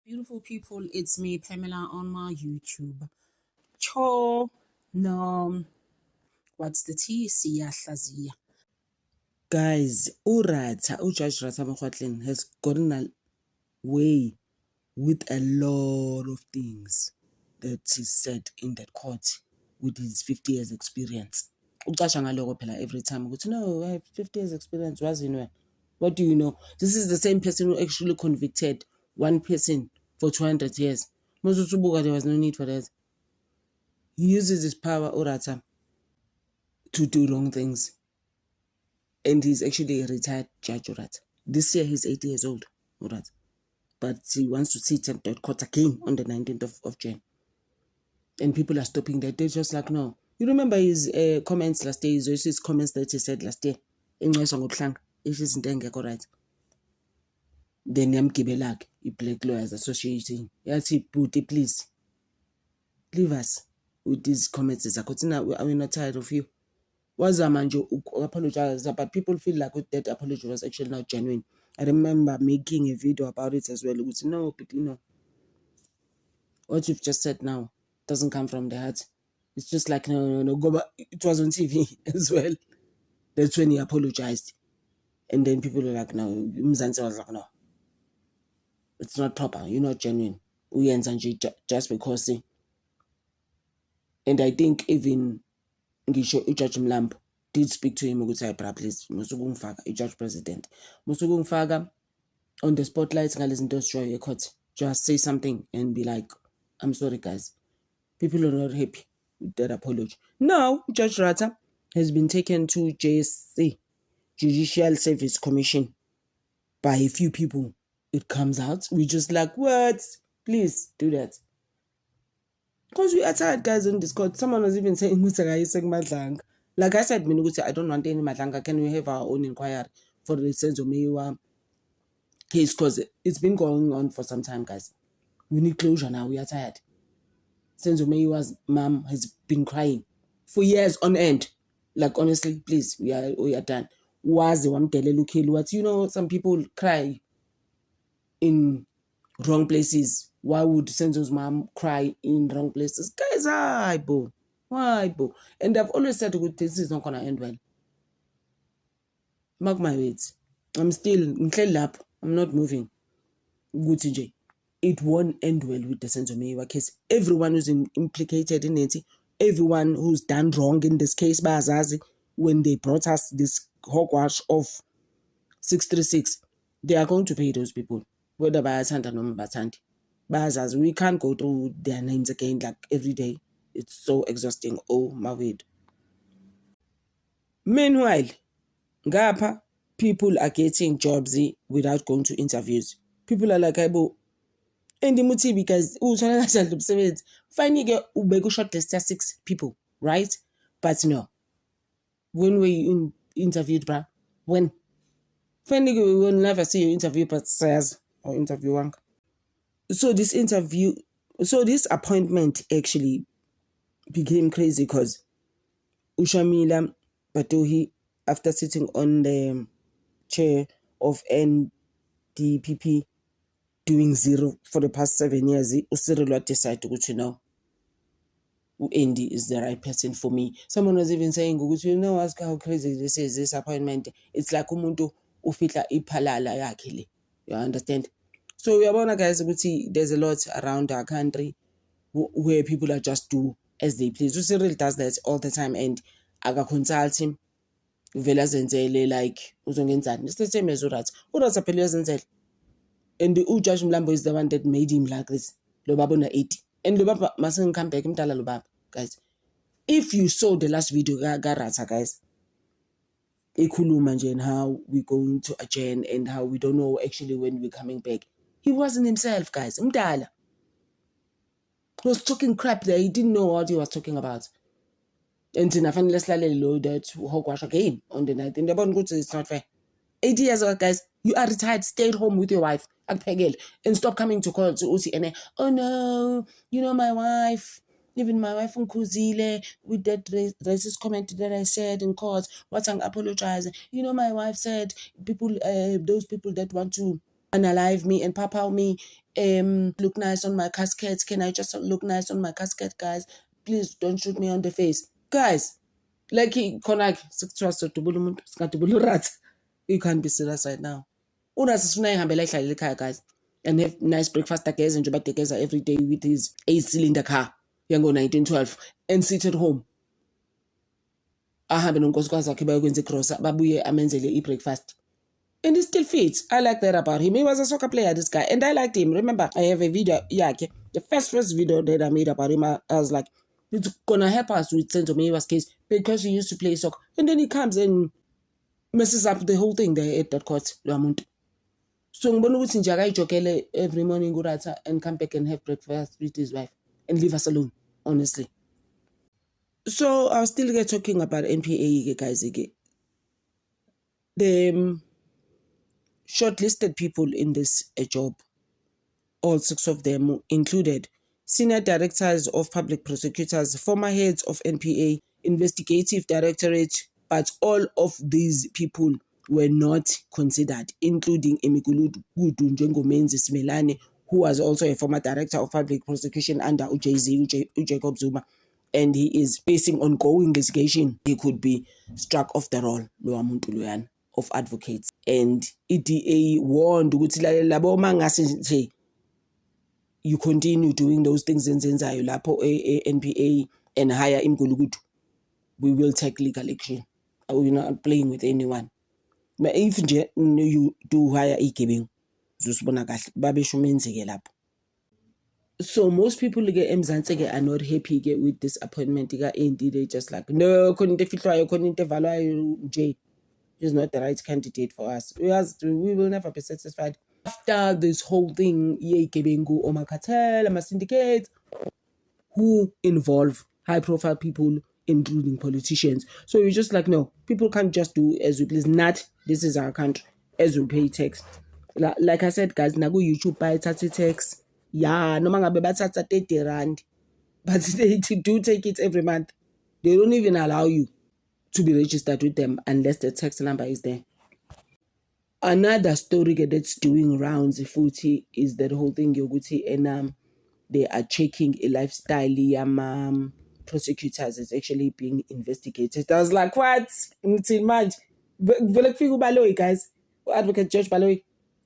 Beautiful people, it's me, Pamela, on my YouTube. Cho, no, what's the T? Siyahlaziya. Guys, Judge Ratha Mokgoatleng has gotten away with a lot of things that he said in that court with his 50 years experience. Ucasha ngaloko phela every time ukuthi no, I have 50 years experience. What do you know? This is the same person who actually convicted one person for 200 years. Moses Ubuka, there was no need for that. He uses his power, Orata, to do wrong things. And he's actually a retired judge, Orata. This year he's 80 years old, Orata. But he wants to sit at that court again on the 19th of Jan. And people are stopping that. They're just like, no. You remember his comments last year, his comments that he said last year? If isn't right. Then yamgibelak, i-Black Lawyers Association. Yathi, Bhuti, please, leave us with these comments. Are we not tired of you? Wazama nje apologize, but people feel like that apology was actually not genuine. I remember making a video about it as well. It was, no, but you know, what you've just said now doesn't come from the heart. It's just like, no, go back. It was on TV as well. That's when he apologized. And then people were like, no, Mzansi was like, no. It's not proper. You're not genuine. Just because. And I think even Judge Mlambo did speak to him. Please, Judge President. On the spotlight, just say something and be like, I'm sorry, guys. People are not happy with that apology. Now, Judge Ratha has been taken to JSC, Judicial Service Commission, by a few people. It comes out, we just like, what? Please do that. Because we are tired, guys, on this court. Someone was even saying, like I said, I don't want any madlanga. Can we have our own inquiry for the Senzo Meyiwa case? Because it's been going on for some time, guys. We need closure now. We are tired. Senzo Meyiwa's mom has been crying for years on end. Like, honestly, please, we are done. You know, some people cry in wrong places. Why would Senzo's mom cry in wrong places? Guys, why, bo? And I've always said, this is not going to end well. Mark my words. I'm not moving. Good TJ. It won't end well with the Senzo Meyiwa case. Everyone who's implicated in it, everyone who's done wrong in this case, Bazazi, when they brought us this hogwash of 636, they are going to pay those people. Whether by Santa or Batandi. Bazazi, we can't go through their names again like every day. It's so exhausting. Oh my word. Meanwhile, Ngapa, people are getting jobs without going to interviews. People are like, and the motive because finally we go shortlist 6 people, right? But no. When we interviewed, when finally we will never see you interview but says or interviewing. So this appointment actually became crazy because Ushamila Batohi, after sitting on the chair of NDPP doing 0 for the past 7 years, Usirilo decided to know Andy is the right person for me. Someone was even saying, you know, ask how crazy this is, this appointment. It's like umuntu ufitla iphalala yakhe. You understand? So we are guys, there's a lot around our country where people are just do as they please. Cyril does that all the time, and aga consult him. Vela zenzele like uzongenzani. It's the same as Urat. Urat appeal zenzele. And the Judge Mlambo is the one that made him like this. Lobabona 80. And Lobaba mustn't come back. Guys, if you saw the last video, Garata, guys, and how we're going to adjourn and how we don't know actually when we're coming back. He wasn't himself, guys. Mdala. He was talking crap there. He didn't know what he was talking about. And then I finally that hogwash again on the night. And the bond goes, it's not fair. 80 years old, guys, you are retired, stay at home with your wife, and stop coming to court to Uzi and oh no, you know my wife, even my wife Nkuzile, with that racist comment that I said in court, what's I'm apologizing. You know my wife said those people that want to unalive me and pop out me, look nice on my casket. Can I just look nice on my casket, guys? Please don't shoot me on the face. Guys, like you can't be serious right now. Guys, and have nice breakfast together every day with his 8-cylinder car, yango 1912, and sit at home. Ahambe nonkosikazi wakhe bayokwenza igrosa babuye amenzele i-breakfast. And he still fits. I like that about him. He was a soccer player, this guy. And I liked him. Remember, I have a video. Yeah, okay. The first video that I made about him, I was like, it's going to help us with Senzo Mewa's case because he used to play soccer. And then he comes and messes up the whole thing there at that court. So ngibona ukuthi nje akayijokele every morning uRatha and come back and have breakfast with his wife and leave us alone, honestly. So I'll still get talking about NPA, guys. The shortlisted people in this job, all 6 of them included senior directors of public prosecutors, former heads of NPA, investigative directorate, but all of these people were not considered, including Emikuludu Njengomenzi Simelane, who was also a former director of public prosecution under Jacob Zuma, and he is facing ongoing investigation. He could be struck off the roll of advocates. And EDA warned you continue doing those things in NPA and hire Imgulugudu, we will take legal action. We're not playing with anyone. But if you do hire igibing, so most people are not happy with this appointment. They just like, no, he's not the right candidate for us. We will never be satisfied. After this whole thing, Oma Cartel, Oma Syndicate, who involve high-profile people, including politicians. So you're just like, no, people can't just do as we please. Not, this is our country, as we pay tax. Like I said, guys, nago YouTube buy tax. Yeah, no manga beba 30 rand. But they do take it every month. They don't even allow you to be registered with them unless the tax number is there. Another story that's doing rounds futhi is that whole thing yoguthi and they are checking a lifestyle prosecutors is actually being investigated. I was like, what? Until March. Guys, Advocate George Baloyi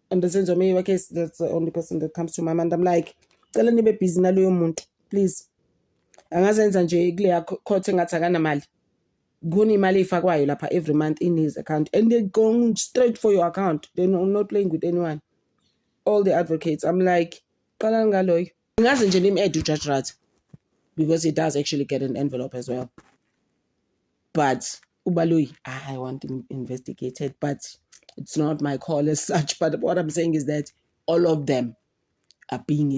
and the Senzo Mewa case, that's the only person that comes to my mind. I'm like, please. Angazenza nje ikule court engathakana mali. Guni mali ifakwayo lapha every month in his account, and they're going straight for your account. They're not playing with anyone. All the advocates, I'm like, qala ngaloyo. Ngaze nje nim-add Judge Ratha because he does actually get an envelope as well. But Ubaloyi, I want him investigated, but it's not my call as such. But what I'm saying is that all of them are being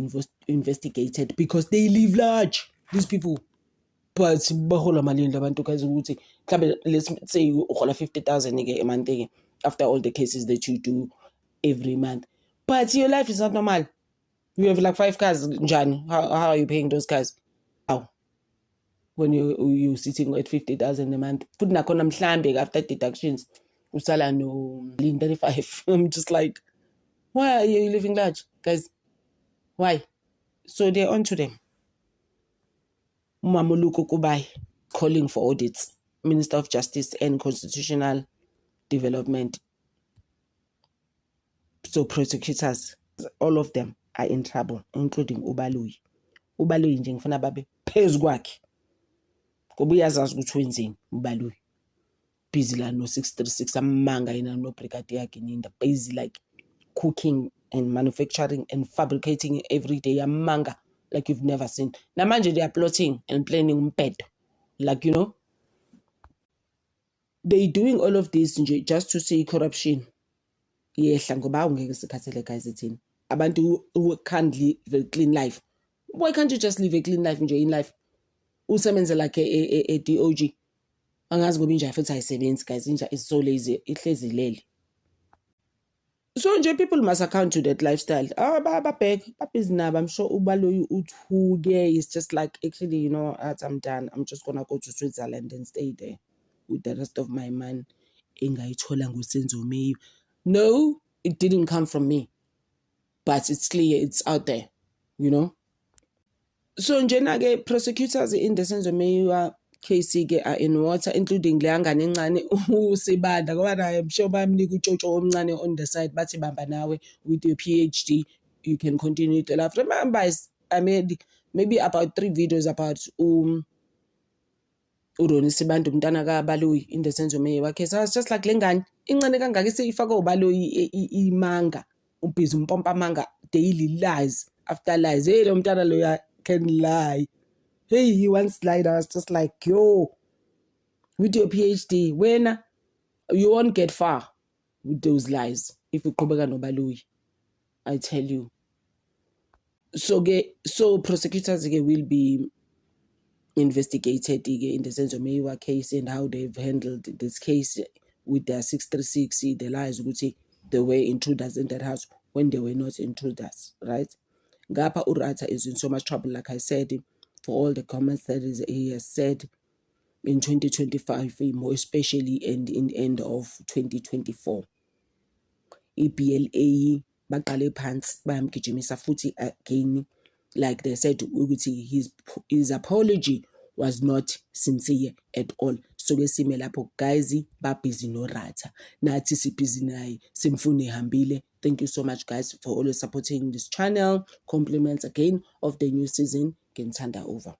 investigated because they live large. These people. But let's say you hold 50,000 a month after all the cases that you do every month. But your life is not normal. You have like 5 cars, John. How are you paying those cars? How? When you're sitting at 50,000 a month. Put nakona mhlambe after deductions. Usala no 35. I'm just like, why are you living large, guys? Why? So they're on to them. Mamuluko Kubai calling for audits. Minister of Justice and Constitutional Development. So prosecutors, all of them are in trouble, including Ubaloyi. Ubaloyi nje ngifuna babe phezu kwakhe. Ngoba uyazazi ukuthi wenzeni Ubaloyi. Busy la no 636 amanga yena no brigade yakhe ninda. Busy like cooking and manufacturing and fabricating every day amanga like you've never seen. Namanje they are plotting and planning umped. Like, you know, they doing all of this just to see corruption. Yehla ngoba ungeke sikhathele guys ethini. Abantu who can't live a clean life. Why can't you just live a clean life in life? Usebenza like a DOG. Angazi ngoba inja futhi ayisebenzi guys, inja is so lazy, ihlezi lele. So people must account to that lifestyle. I'm sure Ubaloyi Uthuge is just like, actually, you know, I'm done. I'm just gonna go to Switzerland and stay there with the rest of my man. No, it didn't come from me. but it's clear, it's out there, you know. So njena-ke prosecutors in the Senzo Meyiwa case-ke are in water, including le yangane encane uSibanda ngoba naye I'm sure bayamnika utshotsho omncane on the side bathi bamba nawe with your PhD you can continue to laugh. Remember I made maybe about 3 videos about uRoni Sibanda umntana kaBaloyi in the Senzo Meyiwa case. I was just like le ngane incane kangaka iseyifaka uBaloyi imanga ubhizi umpompa manga daily lies after lies. Hey lo mntana lo can lie. Hey, he once lied. I was just like, yo, with your PhD, when you won't get far with those lies if you qhubeka noBaloyi, I tell you. So prosecutors will be investigated in the Senzo Meyiwa case and how they've handled this case with their 636, the lies ukuthi they were intruders in that house when they were not intruders, right? Ngapha uRatha is in so much trouble, like I said, for all the comments that he has said in 2025, more especially and in end of 2024. EPLA baqale phansi bayamgijimisa futhi again, like they said ukuthi his apology was not sincere at all. So kesime lapho guys babhizi noRatha nathi sibhizi naye simfune ihambile. Thank you so much guys for always supporting this channel. Compliments again of the new season. Ngithanda over.